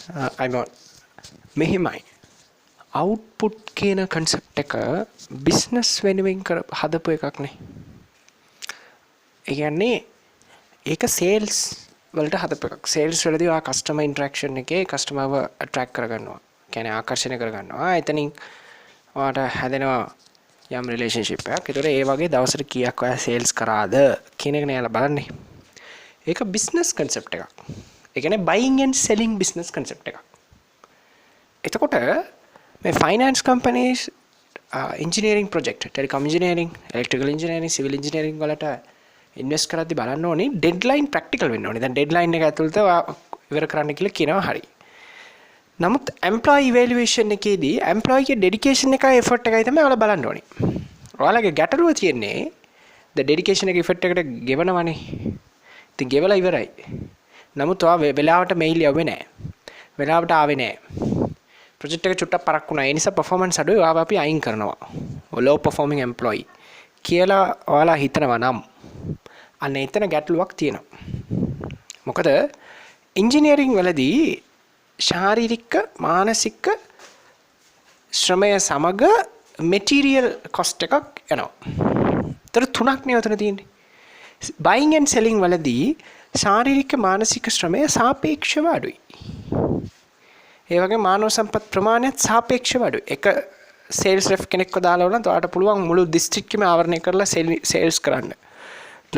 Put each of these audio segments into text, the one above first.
අයිබෝන් මෙහෙමයි අවුට්පුට් කියන කන්සෙප්ට් එක බිස්නස් වෙනුවෙන් හදපු එකක් නේ. ඒ කියන්නේ ඒක සේල්ස් වලට හදපු එකක්. සේල්ස් වලදී ආ කස්ටමර් ඉන්ටරැක්ෂන් එකේ කස්ටමර්ව ඇට්‍රැක්ට් කරගන්නවා. කියන්නේ ආකර්ෂණය කරගන්නවා. එතනින් ඔයාට හැදෙනවා යම් රිලේෂන්ෂිප් එකක්. ඒතකොට ඒ වගේ දවසට කීයක් ඔයා සේල්ස් කරාද කියන එක නෑලා බලන්නේ. ඒක බිස්නස් කන්සෙප්ට් එකක්. ඒ කියන්නේ බයින් ඇන්ඩ් සෙලින් බිස්නස් කන්සෙප්ට් එකක්. එතකොට මේ finance companies engineering project, Telecom engineering, electrical engineering, civil engineering වලට ඉන්වෙස්ට් කරද්දී බලන්න ඕනේ ඩෙඩ්ලයින් ප්‍රැක්ටිකල් වෙන්න ඕනේ. දැන් ඩෙඩ්ලයින් එක ඇතුළත ඉවර කරන්න කියලා කියනවා හරි. නමුත් එම්ප්ලොයි ඉවැලුවේෂන් එකේදී එම්ප්ලොයිගේ ඩෙඩිකේෂන් එකයි එෆර්ට් එකයි තමයි ඔයාලා බලන්න ඕනේ. ඔයාලගේ ගැටලුව තියෙන්නේ ද ඩෙඩිකේෂන් එක ඉෆර්ට් එකට ගෙවනවනේ. ඉතින් ගෙවලා ඉවරයි. නමුත් ඔයා වෙලාවට මෙයිල් යවෙන්නේ නැහැ. වෙලාවට ආවේ නැහැ. ප්‍රොජෙක්ට් එක චුට්ටක් පරක් වුණා. ඒ නිසා පර්ෆෝමන්ස් අඩුයි. ඔයාව අපි අයින් කරනවා. low performing employee කියලා ඔයාලා හිතනවා නම් අන්න එතන ගැටලුවක් තියෙනවා. මොකද ඉන්ජිනියරින් වලදී ශාරීරික මානසික ශ්‍රමය සමග මෙටීරියල් කොස්ට් එකක් යනවා. ඒතර තුනක් නේ උතන තියෙන්නේ. බයින් ඇන්ඩ් සෙලින් වලදී ශාරීරික මානසික ශ්‍රමය සාපේක්ෂව අඩුයි. ඒ වගේ මානව සම්පත් ප්‍රමාණයත් සාපේක්ෂව අඩුයි. එක සේල්ස් රෙෆ් කෙනෙක්ව දාලා වුණත් ඔයාලට පුළුවන් මුළු දිස්ත්‍රික්කෙම ආවරණය කරලා සේල්ස් කරන්න.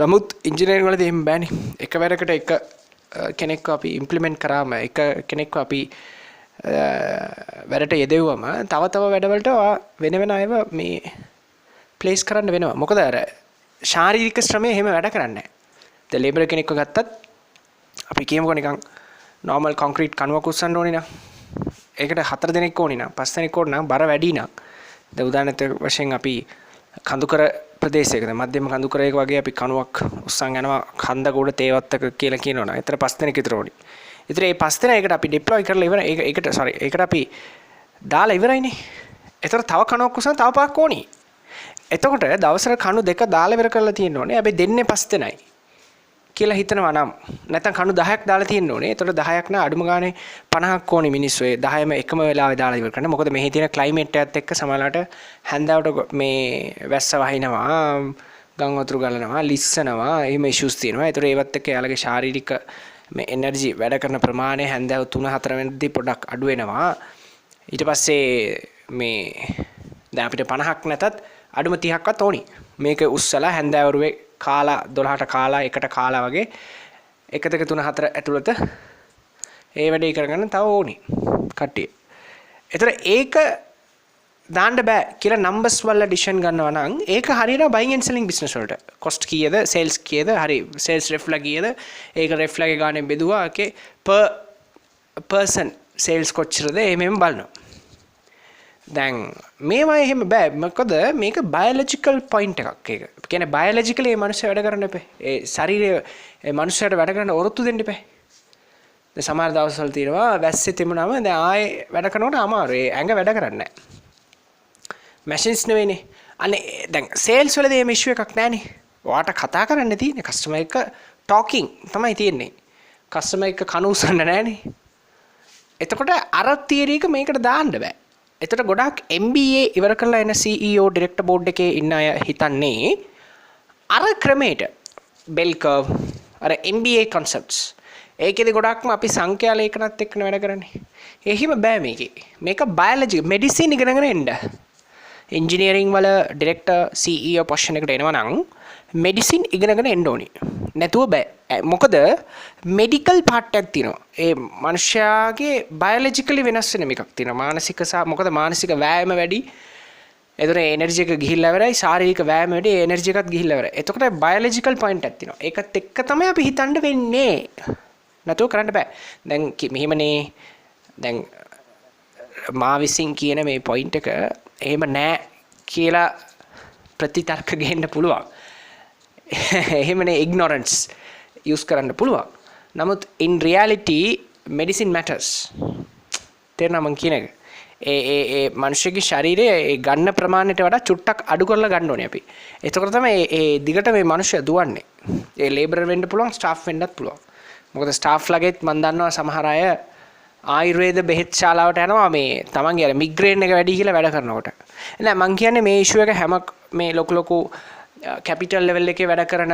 නමුත් ඉන්ජිනියරින් වලදී එහෙම බෑනේ. එකවරකට එක කෙනෙක්ව අපි ඉම්ප්ලිමන්ට් කරාම එක කෙනෙක්ව අපි වැඩට යෙදෙව්වම තව වැඩවලට වෙන වෙන අයව මේ ප්ලේස් කරන්න වෙනවා. මොකද අර ශාරීරික ශ්‍රමය එහෙම වැඩ කරන්නේ නැහැ. දැන් ලේබර් කෙනෙක්ව ගත්තත් අපි කියමුකෝ නිකන් normal concrete කණුවක් උස්සන්න ඕනේ නම් ඒකට 4 දෙනෙක් ඕනේ නම් 5 දෙනෙක් ඕනේ නම් බර වැඩි නම් දැන් උදාහරණයක් වශයෙන් අපි කඳුකර ප්‍රදේශයකද මධ්‍යම කඳුකරයක වගේ අපි කණුවක් උස්සන් යනවා කන්දක උඩ තේවත්තක කියලා කියනවනම් ඒතර 5 දෙනෙක් විතර ඕනේ. ඒතර මේ 5 දෙනා ඒකට අපි ඩිප්ලොයි කරලා ඉවර ඒකට අපි දාලා ඉවරයිනේ. ඒතර තව කණුවක් උස්සන් තව 5ක් ඕනේ. එතකොට දවසට කණු 2 දාලා ඉවර කරලා තියෙන්න ඕනේ. හැබැයි දෙන්නේ 5 දෙනයි. කියලා හිතනවා නම් නැත්නම් කණු 10ක් දාලා තියෙන්න ඕනේ. ඒතකොට 10ක් නා අඩුම ගානේ 50ක් ඕනේ මිනිස්සු. ඒ 10ම එකම වෙලාවෙ දාලා ඉවර කරන්න. මොකද මෙහි තියෙන ක්ලයිමේට් එකත් එක්ක සමහරවිට හැන්දෑවට මේ වැස්ස වහිනවා, ගම් වතුර ගලනවා, ලිස්සනවා, එහෙම ඉෂුස් තියෙනවා. ඒතකොට ඒවත් එක්ක යාළගේ ශාරීරික මේ එනර්ජි වැඩ කරන ප්‍රමාණය හැන්දෑව 3-4 වෙනිදාදී පොඩ්ඩක් අඩු වෙනවා. ඊට පස්සේ මේ දැන් අපිට 50ක් නැතත් අඩුම 30ක්වත් ඕනි. මේක උස්සලා හැන්දෑවරුවේ කාලා 12ට කාලා 1ට කාලා වගේ 1 2 3 4 ඇතුළත ඒ වැඩේ කරගන්න තව ඕනි කට්ටිය. ඒතර ඒක දාන්න බෑ කියලා නම්බර්ස් වල ඩිසිෂන් ගන්නවා නම් ඒක හරියට බයින් ඇන්ඩ් සෙලින් බිස්නස් වලට කොස්ට් කීයද සේල්ස් කීයද හරි සේල්ස් රෙෆ්ලා කීයද ඒක රෙෆ්ලාගේ ගානේ බෙදුවා ඒකේ per person සේල්ස් කොච්චරද එහෙම බලනවා. දැන් මේවා එහෙම බෑ. මොකද මේක බයොලොජිකල් පොයින්ට් එකක්. ඒක කියන්නේ බයොලොජිකලි මේ මිනිස්සු වැඩ කරන්න එපා. ඒ ශරීරය මේ මිනිස්සුන්ට වැඩ කරන්න ඔරොත්තු දෙන්න එපා. දැන් සමහර දවස්වල තියෙනවා වැස්සේ තිබුණාම දැන් ආයේ වැඩ කරනකොට අමාරුයි. ඒ ඇඟ වැඩ කරන්නේ නැහැ. මැෂින්ස් නෙවෙයිනේ. අනේ දැන් සේල්ස් වලදී මේ ඉෂුව එකක් නැහනේ. ඔයාට කතා කරන්න තියෙන්නේ කස්ටමර් එක්ක ටෝකින් තමයි තියෙන්නේ. කස්ටමර් එක්ක කන උස්සන්න නැහනේ. එතකොට අර තියරි එක මේකට දාන්න බෑ. එතකොට ගොඩාක් MBA ඉවර කරලා එන CEO ඩිරෙක්ටර් බෝඩ් එකේ ඉන්න අය හිතන්නේ අර ක්‍රමයට බෙල් කර්ව් අර MBA concepts ඒකේදී ගොඩාක්ම අපි සංඛ්‍යා ලේඛනත් එක්කන වැඩ කරන්නේ. එහෙම බෑ මේකේ. මේක බයොලොජි මෙඩිසින් ඉගෙනගෙන එන්න. ඉන්ජිනියරින් වල ඩිරෙක්ටර් CEO පොසිෂන් එකට එනවා නම් මෙඩිසින් ඉගෙනගෙන එන්න ඕනි. නැතුව බෑ. මොකද මෙඩිකල් පාර්ට් එකක් තියෙනවා. ඒ මනුෂ්‍යයාගේ බයොලොජිකලි වෙනස් වෙන එකක් තියෙනවා. මානසික මොකද මානසික වෑයම වැඩි. ඒතර එනර්ජි එක ගිහිල්ලා ඉවරයි. ශාරීරික වෑයම වැඩි. එනර්ජි එකත් ගිහිල්ලා ඉවරයි. එතකොට බයොලොජිකල් පොයින්ට් එකක් තියෙනවා. ඒකත් එක්ක තමයි අපි හිතන්න වෙන්නේ. නැතුව කරන්න බෑ. දැන් මෙහෙමනේ දැන් මා විසින් කියන මේ පොයින්ට් එක එහෙම නෑ කියලා ප්‍රතිතර්ක ගේන්න පුළුවන්. එහෙමනේ ignorance use කරන්න පුළුවන්. නමුත් in reality medicine matters. තේරෙනවද මං කියන එක? ඒ මිනිස්සුගේ ශරීරයේ ඒ ගන්න ප්‍රමාණයට වඩා චුට්ටක් අඩු කරලා ගන්න ඕනේ අපි. එතකොට තමයි ඒ දිගට මේ මිනිස්සු දුවන්නේ. ඒ ලේබරර් වෙන්න පුළුවන්, ස්ටාෆ් වෙන්නත් පුළුවන්. මොකද ස්ටාෆ් ලගෙත් මම දන්නවා සමහර අය ආයුර්වේද බෙහෙත් ශාලාවට යනවා මේ තමන්ගේ අර මිග්‍රේන් එක වැඩි කියලා වැඩ කරනකොට. නෑ මං කියන්නේ මේ ඉෂුව එක හැම මේ ලොකු කැපිටල් ලෙවල් එකේ වැඩ කරන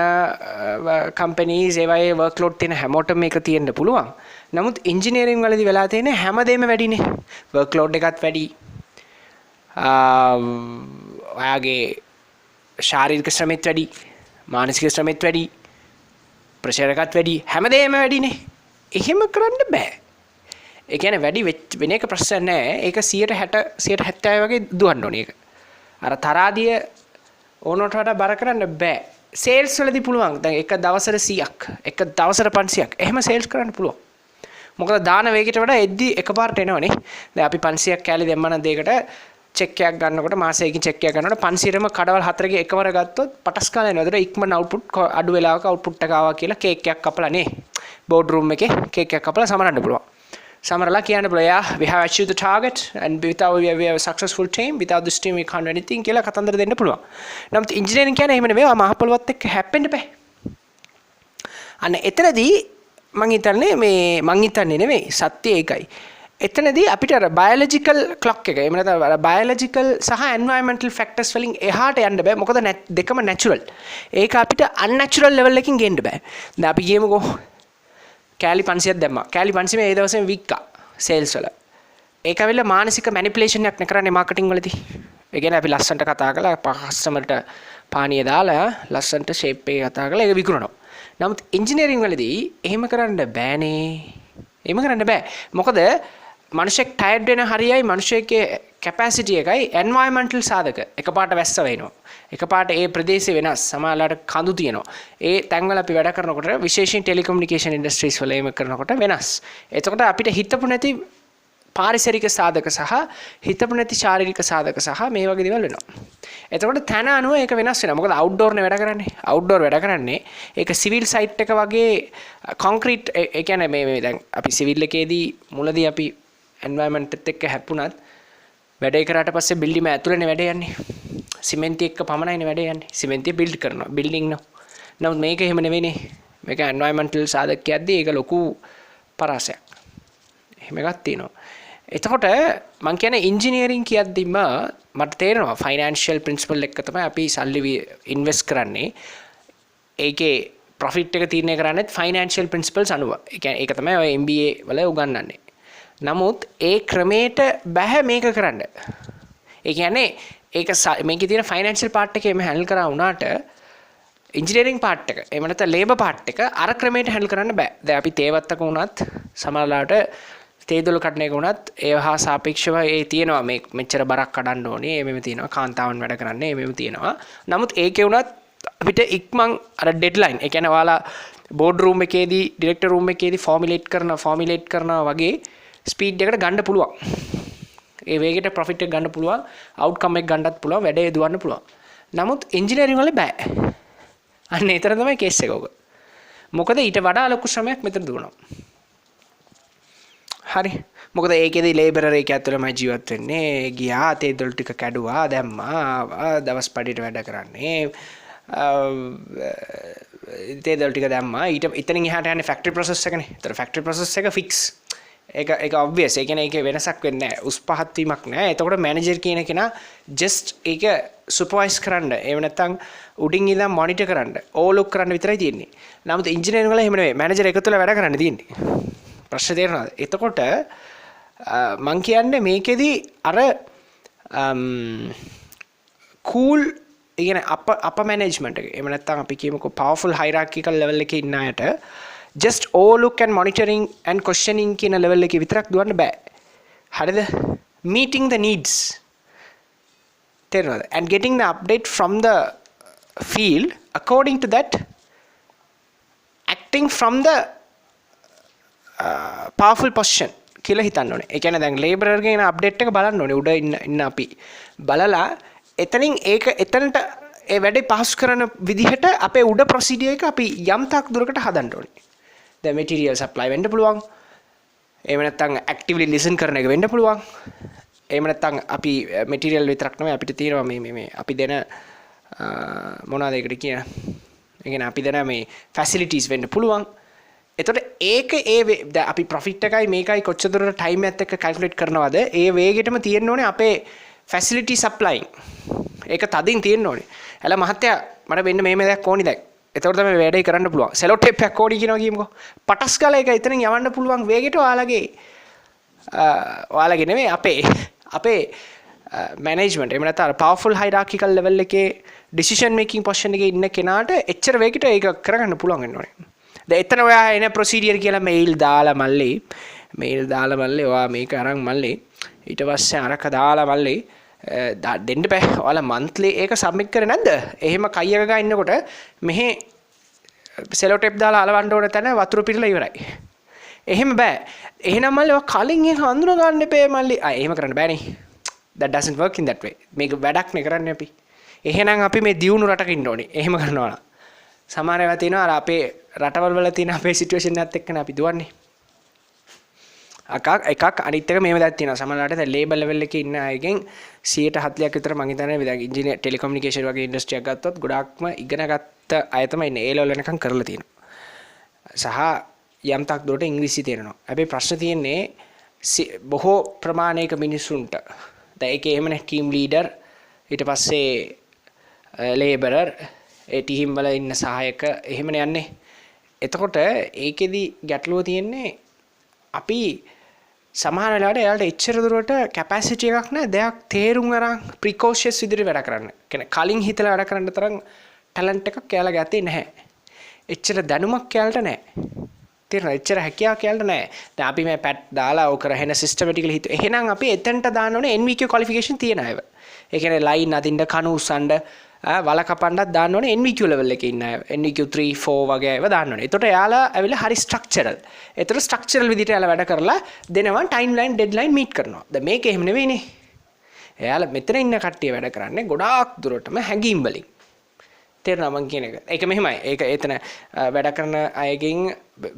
කම්පනීස් ඒවයේ වර්ක්ලෝඩ් තියෙන හැමෝටම මේක තියෙන්න පුළුවන්. නමුත් ඉන්ජිනියරින් වලදී වෙලා තියෙන හැමදේම වැඩිනේ. වර්ක්ලෝඩ් එකත් වැඩි. ඔයාගේ ශාරීරික ශ්‍රමෙත් වැඩි, මානසික ශ්‍රමෙත් වැඩි, ප්‍රෙෂර් එකත් වැඩි, හැමදේම වැඩිනේ. එහෙම කරන්න බෑ. ඒ කියන්නේ වැඩි වෙන එක ප්‍රශ්න නෑ. ඒක 160 170 වගේ දුවන්න ඕනේ ඒක. අර තරාදිය ඕනට වඩා බර කරන්න බෑ. සේල්ස් වලදී පුළුවන්. දැන් එක දවසට 100ක්, එක දවසට 500ක්. එහෙම සේල්ස් කරන්න පුළුවන්. මොකද දාන වේගයට වඩා එද්දි එකපාරට එනවනේ. දැන් අපි 500ක් කෑලි දැම්මනම් දෙයකට චෙක් එකක් ගන්නකොට මාසයකින් චෙක් එකක් ගන්නකොට 500ම කඩවල් 4ක එකවර ගත්තොත් පටස් කාලා එනවා. ඒතර ඉක්මන අවුට්පුට් අඩු වෙලාවක අවුට්පුට් එක ආවා කියලා කේක් එකක් කපලා නේ. බෝඩ් රූම් එකේ කේක් එකක් කපලා සමරන්න පුළුවන්. සමරලා කියන්න පුළුවන් යා we have achieved the target and without we have a successful team without this team we can't do anything කියලා කතන්දර දෙන්න පුළුවන්. නමුත් ඉන්ජිනියරින් කියන්නේ එහෙම නෙවෙයි. මහ පොළොවත් එක්ක හැප්පෙන්න බෑ. අන්න එතනදී මං හිතන්නේ නෙවෙයි සත්‍ය ඒකයි. එතනදී අපිට අර බයොලොජිකල් ක්ලොක් එක එහෙම නැත්නම් අර බයොලොජිකල් සහ එන්වයරන්මන්ටල් ෆැක්ටර්ස් වලින් එහාට යන්න බෑ. මොකද දෙකම නැචරල්. ඒක අපිට අන්නැචරල් ලෙවල් එකකින් ගේන්න බෑ. දැන් අපි ගියමුකෝ කෑලි 500ක් දැම්මා. කෑලි 500 මේ දවසෙම වික්කා සේල්ස් වල. ඒක ඇවිල්ලා මානසික මැනිපියුලේෂන් එකක් නේ කරන්නේ මාකටිං වලදී. ඒ කියන්නේ අපි ලස්සනට කතා කරලා කස්ටමර්ට පානිය දාලා ලස්සනට ෂේප් එකේ කතා කරලා ඒක විකුණනවා. නමුත් ඉන්ජිනියරින් වලදී එහෙම කරන්න බෑනේ. එහෙම කරන්න බෑ. මොකද මනුෂ්‍යෙක් ටයර්ඩ් වෙන හරියයි මනුෂ්‍යයේ කැපැසිටි එකයි එන්වයරන්මන්ටල් සාධක එකපාරට වැස්ස වෙනවා. එකපාරට ඒ ප්‍රදේශය වෙනස්. සමහරවිට කඳු තියෙනවා. ඒ තැන්වල අපි වැඩ කරනකොට විශේෂයෙන් ටෙලිකොමියුනිකේෂන් ඉන්ඩස්ට්‍රීස් වල එහෙම කරනකොට වෙනස්. එතකොට අපිට හිතපු නැති පාරිසරික සාධක සහ හිතපු නැති ශාරීරික සාධක සහ මේ වගේ දේවල් වෙනවා. එතකොට තන අනුව ඒක වෙනස් වෙනවා. මොකද අවුට්ඩෝර් නේ වැඩ කරන්නේ. අවුට්ඩෝර් වැඩ කරන්නේ ඒක සිවිල් සයිට් එක වගේ කොන්ක්‍රීට් ඒ කියන්නේ මේ දැන් අපි සිවිල් එකේදී මුලදී අපි එන්වයරන්මන්ට් එකත් එක්ක හැප්පුණත් වැඩේ කරාට පස්සේ බිල්ඩිම ඇතුළේනේ වැඩ යන්නේ. සිමෙන්ති එක්ක පමණයිනේ වැඩ යන්නේ. සිමෙන්තිය බිල්ඩ් කරනවා. බිල්ඩින් නෝ. නමුත් මේක එහෙම නෙවෙයිනේ. මේක එන්වයරන්මන්ටල් සාධකයක්දී ඒක ලොකු පරාසයක්. එහෙම එකක් තියෙනවා. එතකොට මම කියන්නේ ඉන්ජිනියරින් කියද්දිම මට තේරෙනවා ෆයිනෑන්ෂියල් ප්‍රින්සිපල් එක තමයි අපි සල්ලි ඉන්වෙස්ට් කරන්නේ. ඒකේ ප්‍රොෆිට් එක තීරණය කරන්නේත් ෆයිනෑන්ෂියල් ප්‍රින්සිපල්ස් අනුව. ඒ කියන්නේ ඒක තමයි ඔය MBA වල උගන්වන්නේ. නමුත් ඒ ක්‍රමයට බෑ මේක කරන්න. ඒ කියන්නේ ඒක මේකේ තියෙන ෆයිනෑන්ෂියල් පාර්ට් එක එමෙ හැන්ඩල් කරා වුණාට ඉන්ජිනියරින් පාර්ට් එක එහෙම නැත්නම් ලේබර් පාර්ට් එක අර ක්‍රමයට හැන්ඩල් කරන්න බෑ. දැන් අපි තේවත්තක වුණත් සමහරලාට තේදොල කඩන එක වුණත් ඒ හා සාපේක්ෂව ඒ තියෙනවා මේ මෙච්චර බරක් කඩන්න ඕනේ. එමෙම තියෙනවා කාන්තාවන් වැඩ කරන්නේ එමෙම තියෙනවා. නමුත් ඒකේ වුණත් අපිට ඉක්මන් අර ඩෙඩ්ලයින් ඒ කියන්නේ ඔයාලා බෝඩ් රූම් එකේදී ඩිරෙක්ටර් රූම් එකේදී ෆෝමියුලේට් කරනවා වගේ ස්පීඩ් එකට ගන්න පුළුවන්. ඒ වේගයට ප්‍රොෆිට් එක ගන්න පුළුවන්, අවුට්කම් එක ගන්නත් පුළුවන්, වැඩේ දුවන්න පුළුවන්. නමුත් ඉන්ජිනියරින් වල බෑ. අන්න ඒතර තමයි කේස් එක ඔක. මොකද ඊට වඩා ලොකු ශ්‍රමයක් මෙතන දුවනවා. හරි. මොකද ඒකේදී ලේබරර් එක ඇතුළේමයි ජීවත් වෙන්නේ. ගියා තේදොල් ටික කැඩුවා, දැම්මා, දවස් පඩියට වැඩ කරන්නේ. තේදොල් ටික දැම්මා. ඊට එතනින් එහාට යන්නේ ෆැක්ටරි ප්‍රොසෙස් එකනේ. ඒතර ෆැක්ටරි ප්‍රොසෙස් එක ෆික්ස්. ඒක ඔබ්වියස්. ඒ කියන්නේ ඒකේ වෙනසක් වෙන්නේ නැහැ. උස් පහත් වීමක් නැහැ. එතකොට මැනේජර් කියන කෙනා ජස්ට් ඒක සුපර්වයිස් කරන්න. එහෙම නැත්නම් උඩින් ඉඳන් මොනිටර් කරන්න, ඕලොක් කරන්න විතරයි තියෙන්නේ. නමුත් ඉන්ජිනියරින් වල එහෙම නෙවෙයි. මැනේජර් එකතුලා වැඩ කරන්න තියෙන්නේ. ප්‍රශ්න තේරෙනවද? එතකොට මං කියන්නේ මේකෙදි අර කූල් කියන්නේ අප මැනේජ්මන්ට් එක. එහෙම නැත්නම් අපි කියමුකෝ පවර්ෆුල් හයිරාකිකල් ලෙවල් එකේ ඉන්න අයට just overlook and monitoring and questioning කියන level එකේ විතරක් දුවන්න බෑ. හරිද? meeting the needs. තේරෙනවද? and getting the update from the field according to that acting from the powerful position කියලා හිතන්න ඕනේ. ඒ කියන්නේ දැන් laborer ගේ අප්ඩේට් එක බලන්න ඕනේ. උඩ ඉන්න අපි බලලා එතනින් ඒක එතනට ඒ වැඩේ පහසු කරන විදිහට අපේ උඩ ප්‍රොසීඩියර් එක අපි යම් තාක් දුරකට හදන්න ඕනේ. දැන් මෙටීරියල් සප්ලයි වෙන්න පුළුවන්. එහෙම නැත්නම් ඇක්ටිව්ලි ලිසන් කරන එක වෙන්න පුළුවන්. එහෙම නැත්නම් අපි මෙටීරියල් විතරක් නෙමෙයි අපිට තියෙනවා මේ අපි දෙන මොනවාද ඒකට කියන. ඒ කියන්නේ අපි දෙන මේ ෆැසිලිටිස් වෙන්න පුළුවන්. එතකොට ඒක අපි ප්‍රොෆිට් එකයි මේකයි කොච්චර දුරට ටයිම් එකත් එක්ක කැල්කියුලේට් කරනවද ඒ වේගෙටම තියෙන්න ඕනේ අපේ ෆැසිලිටි සප්ලයින්. ඒක තදින් තියෙන්න ඕනේ. එල මහත්තයා මට වෙන්න මේ දෙයක් ඕනි දැන්. එතකොට තමයි වැඩේ කරන්න පුළුවන්. සෙලෝ ටේප් එකක් ඕනි කියනවා කියමුකෝ. පටස් ගාලා ඒක එතනින් යවන්න පුළුවන් වේගෙට ඔයාලගේ නෙමෙයි අපේ මැනේජ්මන්ට් එහෙම නැත්නම් පවර්ෆුල් හයිරාකිකල් ලෙවල් එකේ ඩිසිෂන් මේකින් පොසිෂන් එකේ ඉන්න කෙනාට එච්චර වේගෙට ඒක කරගන්න පුළුවන් වෙන්න ඕනේ. දැන් එතන ඔයා එන ප්‍රොසීඩියර් කියලා මේල් දාලා මල්ලේ ඔයා මේක අරන් මල්ලේ ඊට පස්සේ අරක දාලා මල්ලේ දෙන්න බෑ. ඔයාලා මන්ත්ලි ඒක සබ්මිට් කරේ නැද්ද? එහෙම කයියක ගා ඉන්නකොට මෙහි සෙලෝ ටේප් දාලා අලවන්න ඕන තැන වතුර පිරලා ඉවරයි. එහෙම බෑ. එහෙනම් මල්ලි ඔයා කලින් ඒක හඳුන ගන්න එපේ මල්ලි. එහෙම කරන්න බෑනේ. That doesn't work in that way. මේක වැඩක් නේ කරන්නේ අපි. එහෙනම් අපි මේ දියුණු රටක ඉන්න ඕනේ. එහෙම කරනවා නම්. සමහර ඒවා තියෙනවා අර අපේ රටවල් වල තියෙන අපේ සිටුේෂන් එකත් එක්කනේ අපි දුවන්නේ. එකක් අනිත් එක මේව දැක් තියෙනවා. සමහරවිට දැන් ලේබල් ලෙවල් එකේ ඉන්න අයගෙන් 140ක් විතර මම හිතන්නේ දැන් ඉන්ජිනියර් ටෙලිකොමියුනිකේෂන් වගේ ඉන්ඩස්ට්‍රි එකක් ගත්තොත් ගොඩාක්ම ඉගෙන ගත්ත අය තමයි ඉන්නේ. ඒ ලෙවල් වෙනකන් කරලා තියෙනවා. සහ යම් තාක් දුරට ඉංග්‍රීසි තේරෙනවා. හැබැයි ප්‍රශ්න තියෙන්නේ බොහෝ ප්‍රමාණයක මිනිසුන්ට. දැන් ඒකේ එහෙමනේ ටීම් ලීඩර් ඊට පස්සේ ලේබරර් ඒ ටීම් වල ඉන්න සහායක එහෙමනේ යන්නේ. එතකොට ඒකෙදි ගැටලුව තියෙන්නේ අපි සමහර වෙලාවට එයාලට එච්චර දුරට කැපැසිටි එකක් නැහැ දෙයක් තේරුම් අරන් ප්‍රිකෝෂස් විදිහට වැඩ කරන්න. කියන්නේ කලින් හිතලා වැඩ කරන්න තරම් ටැලන්ට් එකක් එයාලා ගැතේ නැහැ. එච්චර දැනුමක් එයාලට නැහැ. තේරෙනවද? එච්චර හැකියාවක් එයාලට නැහැ. දැන් අපි මේ පැට් දාලා ඕක රහෙන සිස්ටමැටිකලි හිතුව. එහෙනම් අපි එතනට දාන්න ඕනේ NVQ ක්වොලිෆිකේෂන් තියෙන අයව. ඒ කියන්නේ ලයින් අදින්න කණු උස්සන්න වල කපන්නත් දාන්න ඕනේ NVQ level එකේ ඉන්න අය. NVQ 3 4 වගේ ඒවා දාන්න ඕනේ. ඒතකොට එයාලා ඇවිල්ලා හරි ස්ට්‍රක්චරල්. ඒතකොට ස්ට්‍රක්චරල් විදිහට එයාලා වැඩ කරලා දෙනවා ටයිම්ලයින් ඩෙඩ්ලයින් මීට් කරනවා. දැන් මේක එහෙම නෙවෙයිනේ. එයාලා මෙතන ඉන්න කට්ටිය වැඩ කරන්නේ ගොඩාක් දුරටම හැංගීම් වලින්. තේරෙනවද මං කියන එක? ඒක මෙහෙමයි. ඒක එතන වැඩ කරන අයගෙන්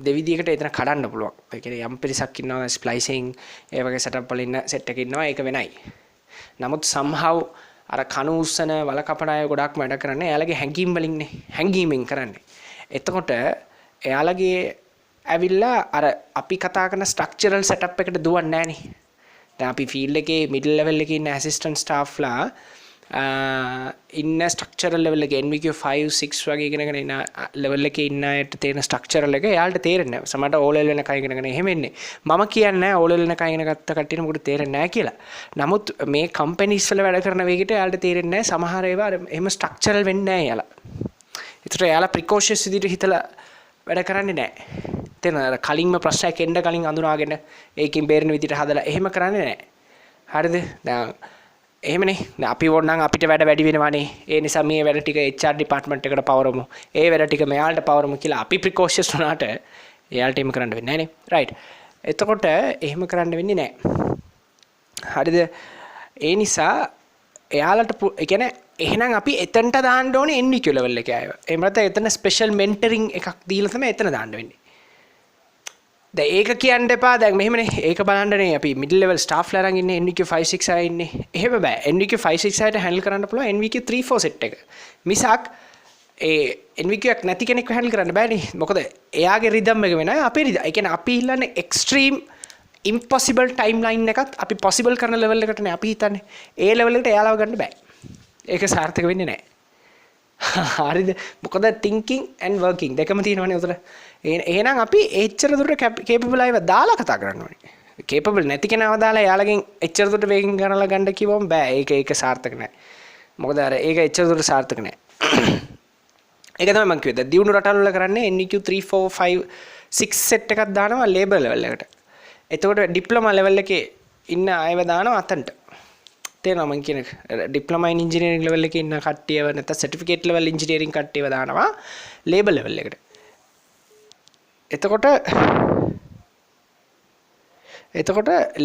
දෙවිදියකට එතන කඩන්න පුළුවන්. ඒ කියන්නේ යම් පිරිසක් ඉන්නවා ස්ප්ලයිසිං ඒ වගේ සෙටප් වල ඉන්න සෙට් එකේ ඉන්නවා. ඒක වෙනයි. නමුත් somehow අර කණු උස්සන වල කපන අය ගොඩක් වැඩ කරන්නේ එයාලගේ හැංගීම් වලින්නේ. හැංගීමෙන් කරන්නේ. එතකොට එයාලගේ ඇවිල්ලා අර අපි කතා කරන ස්ට්‍රක්චරල් සෙටප් එකට දුවන්නේ නැහනේ. දැන් අපි ෆීල්ඩ් එකේ මිඩල් ලෙවල් එකේ ඉන්න ඇසිස්ටන්ට් ස්ටාෆ්ලා ඉන්න ස්ට්‍රක්චරල් ලෙවල් එකේ NVQ 5 6 වගේ ඉගෙනගෙන ඉන්න ලෙවල් එකේ ඉන්න අයට තේරෙන ස්ට්‍රක්චරල් එක එයාලට තේරෙන්නේ නැහැ. සමහරට O level වෙනකන් ඉගෙනගෙන එහෙම එන්නේ. මම කියන්නේ නැහැ O level වෙනකන් ඉගෙන ගත්ත කට්ටියට මොකද තේරෙන්නේ නැහැ කියලා. නමුත් මේ කම්පැනිස් වල වැඩ කරන වේගෙට එයාලට තේරෙන්නේ නැහැ. සමහර ඒවා එහෙම ස්ට්‍රක්චරල් වෙන්නේ නැහැ එයාලා. ඒතර එයාලා ප්‍රිකෝෂස් විදිහට හිතලා වැඩ කරන්නේ නැහැ. තේරෙනවද? කලින්ම ප්‍රශ්නයක් එන්න කලින් අඳුනාගෙන ඒකෙන් බේරෙන විදිහට හදලා එහෙම කරන්නේ නැහැ. හරිද? දැන් එහෙමනේ. දැන් අපි ඕනනම් අපිට වැඩ වැඩි වෙනවානේ. ඒ නිසා මේ වැඩ ටික HR ඩිපාර්ට්මන්ට් එකට පවරමු. ඒ වැඩ ටික මෙයාලට පවරමු කියලා අපි ප්‍රිකෝෂස් වුණාට එයාලට එහෙම කරන්න වෙන්නේ නැහනේ. රයිට්. එතකොට එහෙම කරන්න වෙන්නේ නැහැ. හරිද? ඒ නිසා එයාලට ඒ කියන්නේ එහෙනම් අපි එතනට දාන්න ඕනේ NVQ level එකේ අයව. එහෙම නැත්නම් එතන ස්පෙෂල් මෙන්ටරින් එකක් දීලා තමයි එතන දාන්න වෙන්නේ. දැන් ඒක කියන්න එපා. දැන් මෙහෙමනේ. ඒක බලන්නනේ අපි මිඩල් ලෙවල් ස්ටාෆ්ලා අරන් ඉන්නේ NVQ 5 6 අය ඉන්නේ. එහෙම බෑ. NVQ 5 6 අයට හැන්ඩල් කරන්න පුළුවන් NVQ 3 4 සෙට් එක. මිසක් ඒ NVQ එකක් නැති කෙනෙක්ව හැන්ඩල් කරන්න බෑනේ. මොකද එයාගේ රිදම් එක වෙනයි අපේ රිදම්. ඒ කියන්නේ අපි ඉල්ලන්නේ එක්ස්ට්‍රීම් ඉම්පොසිබල් ටයිම්ලයින් එකත් අපි පොසිබල් කරන ලෙවල් එකටනේ අපි හිතන්නේ. ඒ ලෙවල් එකට එයාලව ගන්න බෑ. ඒක සාර්ථක වෙන්නේ නැහැ. හරිද? මොකද thinking and working දෙකම තියෙනවනේ උතර. එහෙනම් අපි එච්චර දුරට capable අයව දාලා කතා කරන්න ඕනේ. capable නැති කෙනාව දාලා යාළගෙන් එච්චර දුරට වේගෙන් ගණනලා ගන්න කිව්වම බෑ. ඒක සාර්ථක නැහැ. මොකද අර ඒක එච්චර දුරට සාර්ථක නැහැ. ඒක තමයි මම කිව්වේ. දියුණු රටවල් වල කරන්නේ NVQ 3 4 5 6 සෙට් එකක් දානවා ලේබල් ලෙවල් එකට. එතකොට ඩිප්ලෝමා ලෙවල් එකේ ඉන්න අයව දානවා අතන්ට. තේරෙනවද මම කියන එක? ඩිප්ලෝමා ඉන් ඉන්ජිනියරින් ලෙවල් එකේ ඉන්න කට්ටියව නැත්නම් සර්ටිෆිකේට් ලෙවල් ඉන්ජිනියරින් කට්ටියව දානවා ලේබල් ලෙවල් එකට. එතකොට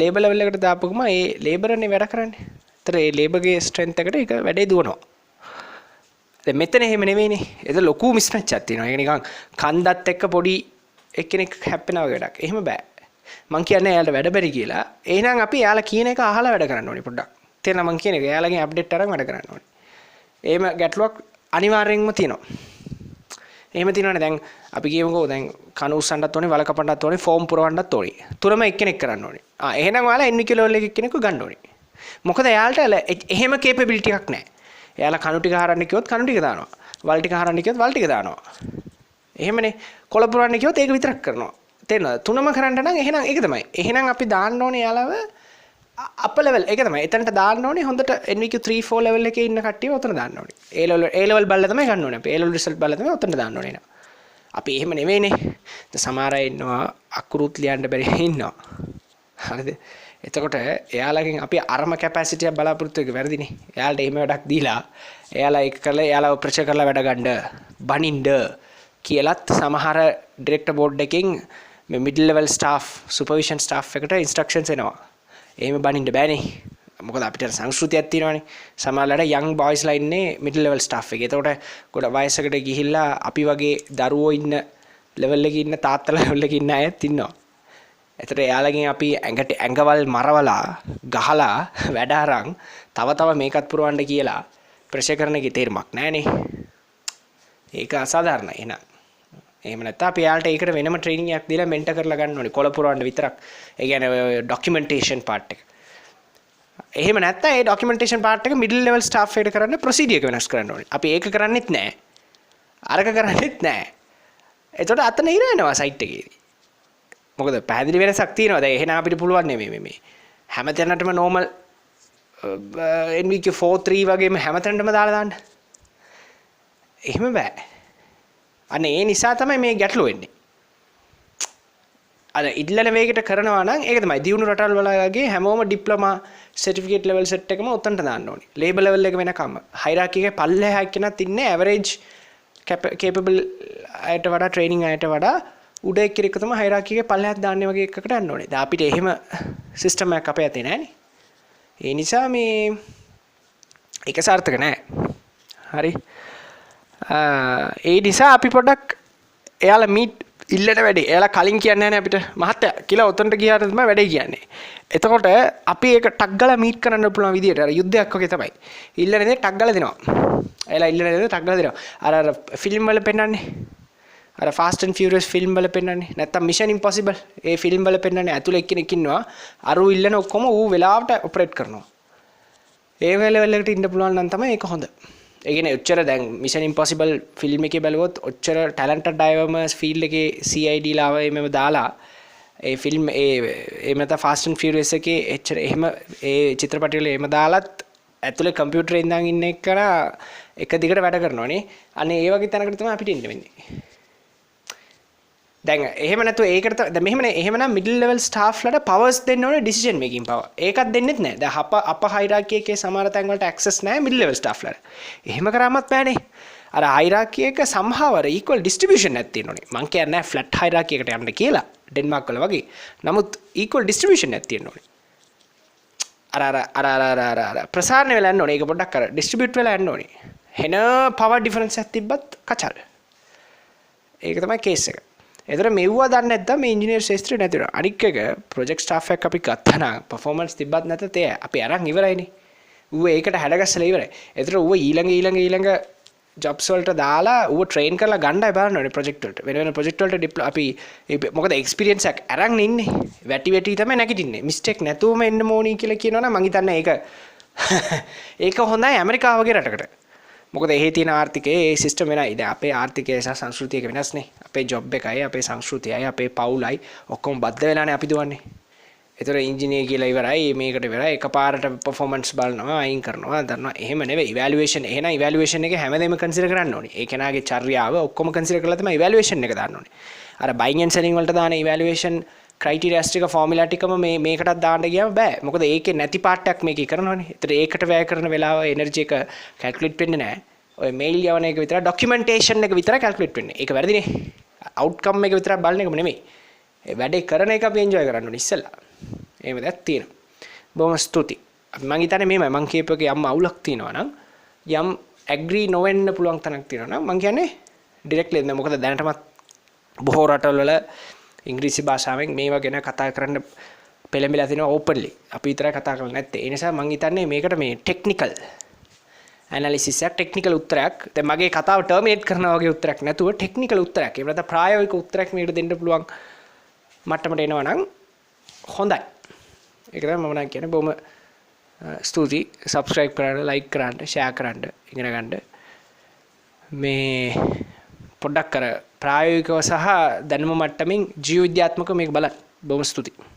ලේබල් ලෙවල් එකට දාපුවම ඒ ලේබර්නේ වැඩ කරන්නේ. ඒතර ඒ ලේබර්ගේ ස්ට්‍රෙන්ත් එකට ඒක වැඩේ දුවනවා. දැන් මෙතන එහෙම නෙවෙයිනේ. ඒක ලොකු මිස්මැච් එකක් තියෙනවා. ඒක නිකන් කන්දත් එක්ක පොඩි එක්කෙනෙක් හැප්පෙනා වගේ වැඩක්. එහෙම බෑ. මං කියන්නේ එයාලට වැඩ බැරි කියලා. එහෙනම් අපි එයාලා කියන එක අහලා වැඩ කරන්න ඕනේ පොඩ්ඩක්. තේරෙනවද මං කියන එක? එයාලගෙන් අප්ඩේට් අරන් වැඩ කරන්න ඕනේ. එහෙම ගැටලුවක් අනිවාර්යෙන්ම තියෙනවා. එහෙම තියෙනවනේ දැන් අපි කියමුකෝ දැන් කණු උස්සන්නත් ඕනේ වල කපන්නත් ඕනේ ෆෝම් පුරවන්නත් ඕනේ. තුනම එක්කෙනෙක් කරන්න ඕනේ. එහෙනම් ඔයාලා NVQ level එකේ කෙනෙක්ව ගන්න ඕනේ. මොකද එයාලට එහෙම capability එකක් නැහැ. එයාලා කණු ටික හරන්න කිව්වොත් කණු ටික දානවා. වල ටික හරන්න කිව්වොත් වල ටික දානවා. එහෙමනේ කොළ පුරවන්න කිව්වොත් ඒක විතරක් කරනවා. තේරෙනවද? තුනම කරන්න නම් එහෙනම් ඒක තමයි. එහෙනම් අපි දාන්න ඕනේ එයාලව අප ලෙවල් ඒක තමයි. එතනට දාන්න ඕනේ හොඳට NVQ 3 4 level එකේ ඉන්න කට්ටිය උතන දාන්න ඕනේ. A level බලලා තමයි ගන්න ඕනේ. අපි A level result බලලා තමයි උතන දාන්න ඕනේ නේද? අපි එහෙම නෙවෙයිනේ. සමහර අය ඉන්නවා අකුරුත් ලියන්න බැරි ඉන්නවා. හරිද? එතකොට එයාලගෙන් අපි අරම කැපැසිටි එක බලාපොරොත්තු වෙක වැරදිනේ. එයාලට එහෙම වැඩක් දීලා එයාලා ඒක කරලා එයාලා ප්‍රෙෂර් කරලා වැඩ ගන්න බනින්න කියලත් සමහර ඩිරෙක්ටර් බෝඩ් එකකින් මේ මිඩල් ලෙවල් ස්ටාෆ් සුපර්විෂන් ස්ටාෆ් එකට ඉන්ස්ට්‍රක්ෂන්ස් එනවා. එහෙම බනින්න බෑනේ. මොකද අපිට සංස්කෘතියක් තියෙනවානේ. සමහරවල්ලාට යං බොයිස්ලා ඉන්නේ මිඩල් ලෙවල් ස්ටාෆ් එකේ. එතකොට ගොඩ වයසකට ගිහිල්ලා අපි වගේ දරුවෝ ඉන්න ලෙවල් එකේ ඉන්න තාත්තලා ලෙවල් එකේ ඉන්න අයත් ඉන්නවා. එතකොට එයාලගෙන් අපි ඇඟවල් මරවලා ගහලා වැඩ අරන් තව මේකත් පුරවන්න කියලා ප්‍රෙෂර් කරන එකේ තේරුමක් නැහනේ. ඒක අසාධාරණයි එහෙනම්. එහෙම නැත්නම් අපි යාලට ඒකට වෙනම ට්‍රේනින් එකක් දීලා මෙන්ටර් කරලා ගන්න ඕනේ කොළ පුරවන්න විතරක්. ඒ කියන්නේ ඩොකියුමන්ටේෂන් පාර්ට් එක. එහෙම නැත්නම් ඒ ඩොකියුමන්ටේෂන් පාර්ට් එක මිඩල් ලෙවල් ස්ටාෆ් එකට කරන්න ප්‍රොසීඩියර් එක වෙනස් කරන්න ඕනේ. අපි ඒක කරන්නෙත් නැහැ. අරක කරන්නෙත් නැහැ. එතකොට අතන ඉර වෙනවා සයිට් එකේදී. මොකද පැහැදිලි වෙනසක් තියෙනවා. දැන් එහෙනම් අපිට පුළුවන් මේ හැමතැනටම normal NVQ 4 3 වගේම හැමතැනටම දාලා දාන්න. එහෙම බෑ. අනේ ඒ නිසා තමයි මේ ගැටලුව වෙන්නේ. අර ඉඩලන වේගයට කරනවා නම් ඒක තමයි දියුණු රටවල් වලගේ හැමෝම ඩිප්ලෝමා සර්ටිෆිකේට් ලෙවල් සෙට් එකම උතන්ට දාන්න ඕනේ. ලේබල් ලෙවල් එක වෙනකම්ම. හයිරාකි එකේ පල්ලෙහා එක්කෙනත් ඉන්නේ ඇවරේජ් කැපබල් අයට වඩා ට්‍රේනින් අයට වඩා උඩ එක්කෙනෙක් තමයි හයිරාකි එකේ පල්ලෙහාත් දාන්නේ වගේ එකකට යන්න ඕනේ. දැන් අපිට එහෙම සිස්ටම් එකක් අපේ අතේ නැහැනේ. ඒ නිසා මේ ඒක සාර්ථක නැහැ. හරි. ඒ නිසා අපි පොඩ්ඩක් එයාලා මීට් ඉල්ලට වැඩේ. එයාලා කලින් කියන්නේ නැහැ අපිට මහත්තයා කියලා උතන්ට ගියාට තමයි වැඩේ කියන්නේ. එතකොට අපි ඒක ටක් ගාලා මීට් කරන්න පුළුවන් විදියට අර යුද්ධයක් වගේ තමයි. ඉල්ලන දේ ටක් ගාලා දෙනවා. එයාලා ඉල්ලන දේ ටක් ගාලා දෙනවා. අර ෆිල්ම් වල පෙන්නන්නේ. අර Fast and Furious ෆිල්ම් වල පෙන්නන්නේ. නැත්තම් Mission Impossible ඒ ෆිල්ම් වල පෙන්නන්නේ ඇතුළේ එක්කෙනෙක් ඉන්නවා. අර ඌ ඉල්ලන ඔක්කොම ඌ වෙලාවට ඔපරේට් කරනවා. ඒ වෙලෙවල් එකට ඉන්න පුළුවන් නම් තමයි ඒක හොඳ. ඒ කියන්නේ ඔච්චර දැන් Mission Impossible ෆිල්ම් එකේ බැලුවොත් ඔච්චර ටැලන්ටඩ් අයවම ෆීල්ඩ් එකේ CID ලාව එමෙව දාලා ඒ ෆිල්ම් ඒ මත Fast and Furious එකේ එච්චර එහෙම ඒ චිත්‍රපටි වල එහෙම දාලත් ඇතුලේ කම්පියුටරේ ඉඳන් ඉන්න එක්කන එක දිගට වැඩ කරනවානේ. අනේ ඒ වගේ තැනකට තමයි අපිට ඉන්න වෙන්නේ. දැන් එහෙම නැතුව ඒකට දැන් මෙහෙමනේ එහෙමනම් මිඩල් ලෙවල් ස්ටාෆ්ලට පවර්ස් දෙන්න ඕනේ ඩිසිෂන් මේකින් පවර්. ඒකත් දෙන්නෙත් නැහැ. දැන් අප හයිරාකි එකේ සමහර තැන් වලට ඇක්සස් නැහැ මිඩල් ලෙවල් ස්ටාෆ්ලට. එහෙම කරාමත් බෑනේ. අර හයිරාකි එක සම්හාවර ඉක්වල් ඩිස්ට්‍රිබියුෂන් එකක් තියෙන්න ඕනේ. මං කියන්නේ නැහැ ෆ්ලැට් හයිරාකි එකට යන්න කියලා. ඩෙන්මාර්ක් වල වගේ. නමුත් ඉක්වල් ඩිස්ට්‍රිබියුෂන් එකක් තියෙන්න ඕනේ. අර ප්‍රසාරණය වෙලා යන්න ඕනේ. ඒක පොඩ්ඩක් අර ඩිස්ට්‍රිබියුට් වෙලා යන්න ඕනේ. හෙන පවර් ඩිෆරන්ස් එකක් තිබ්බත් කචල්. ඒක තමයි කේස් එක. එතන මෙව්වා දන්නේ නැත්නම් මේ ඉංජිනේර් ශාස්ත්‍රය නැති වෙනවා. අනික් එක ප්‍රොජෙක්ට් ස්ටාෆ් එකක් අපි ගත්තා නම් පර්ෆෝමන්ස් තිබ්බත් නැතත් ඒ අපි අරන් ඉවරයිනේ. ඌ ඒකට හැඩගස්සලා ඉවරයි. එතන ඌ ඊළඟ ජොබ්ස් වලට දාලා ඌ ට්‍රේන් කරලා ගන්නයි බලන්න ඕනේ ප්‍රොජෙක්ට් වලට. වෙන ප්‍රොජෙක්ට් වලට අපි මොකද එක්ස්පීරියන්ස් එකක් අරන් ඉන්නේ. වැටි තමයි නැගිටින්නේ. මිස්ටේක් නැතුවම එන්න ඕනි කියලා කියනවනම් මං හිතන්නේ ඒක හොඳයි ඇමරිකාව වගේ රටකට. මොකද එහි තියෙන ආර්ථිකයේ ඒ සිස්ටම් වෙනයි. දැන් අපේ ආර්ථිකය සහ සංස්කෘතිය එක වෙනස්නේ. අපේ ජොබ් එකයි අපේ සංස්කෘතියයි අපේ පවුලයි ඔක්කොම බද්ධ වෙලානේ අපි දුවන්නේ. ඒතර ඉංජිනේර කියලා ඉවරයි මේකට ඉවරයි එකපාරට පර්ෆෝමන්ස් බලනවා අයින් කරනවා දන්නවා. එහෙම නෙවෙයි ඉවැලුවේෂන්. එහෙනම් ඉවැලුවේෂන් එකේ හැමදේම කන්සිඩර් කරන්න ඕනේ. ඒ කෙනාගේ චර්යාව ඔක්කොම කන්සිඩර් කරලා තමයි ඉවැලුවේෂන් එක දාන්න ඕනේ. අර බයින් ඇන්ඩ් සෙලින් වලට දාන ඉවැලුවේෂන් ක්‍රයිටීරියාස් ටික ෆෝමියුලා ටිකම මේකටත් දාන්න ගියාම බෑ. මොකද ඒකේ නැති පාර්ට් එකක් මේකේ කරනවනේ. ඒතර ඒකට වැය කරන වෙලාව එනර්ජි එක කැල්කියුලේට් වෙන්නේ නැහැ. ඔය මේල් යවන එක විතර ඩොකියුමන්ටේෂන් එක විතර කැල්කියුලේට් වෙන්නේ. ඒක වැරදිනේ. අවුට්කම් එක විතර බලන එකම නෙමෙයි. ඒ වැඩේ කරන එක අපි එන්ජොයි කරන්න ඕනේ ඉස්සෙල්ලා. එහෙම දෙයක් තියෙනවා. බොහොම ස්තුතියි. මම හිතන්නේ මේමය මං කියපේක යම් අවුලක් තියෙනවා නම් යම් ඇග්‍රී නොවෙන්න පුළුවන් තැනක් තියෙනවා නම් මං කියන්නේ ඩිරෙක්ට්ලි එන්න. මොකද දැනටමත් බොහෝ රටවල් වල ඉංග්‍රීසි භාෂාවෙන් මේවා ගැන කතා කරන්න පෙළඹිලා තිනවා ඕපන්ලි. අපි විතරයි කතා කරන්නේ නැත්තේ. ඒ නිසා මං හිතන්නේ මේකට මේ ටෙක්නිකල් ඇනලිසිස් එකක් ටෙක්නිකල් උත්තරයක්. දැන් මගේ කතාව ටර්මිනේට් කරනවා වගේ උත්තරයක් නැතුව ටෙක්නිකල් උත්තරයක්. ඒ වුණාට ප්‍රායෝගික උත්තරයක් මේකට දෙන්න පුළුවන් මට්ටමට එනවා නම් හොඳයි. ඒක තමයි මම නම් කියන්නේ. බොහොම ස්තුතියි. සබ්ස්ක්‍රයිබ් කරන්න, ලයික් කරන්න, ෂෙයා කරන්න, ඉගෙන ගන්න. මේ පොඩ්ඩක් කර ප්‍රායෝගිකව සහ දැනුම මට්ටමින් ජීව විද්‍යාත්මකව මේක බලන්න. බොහොම ස්තුතියි.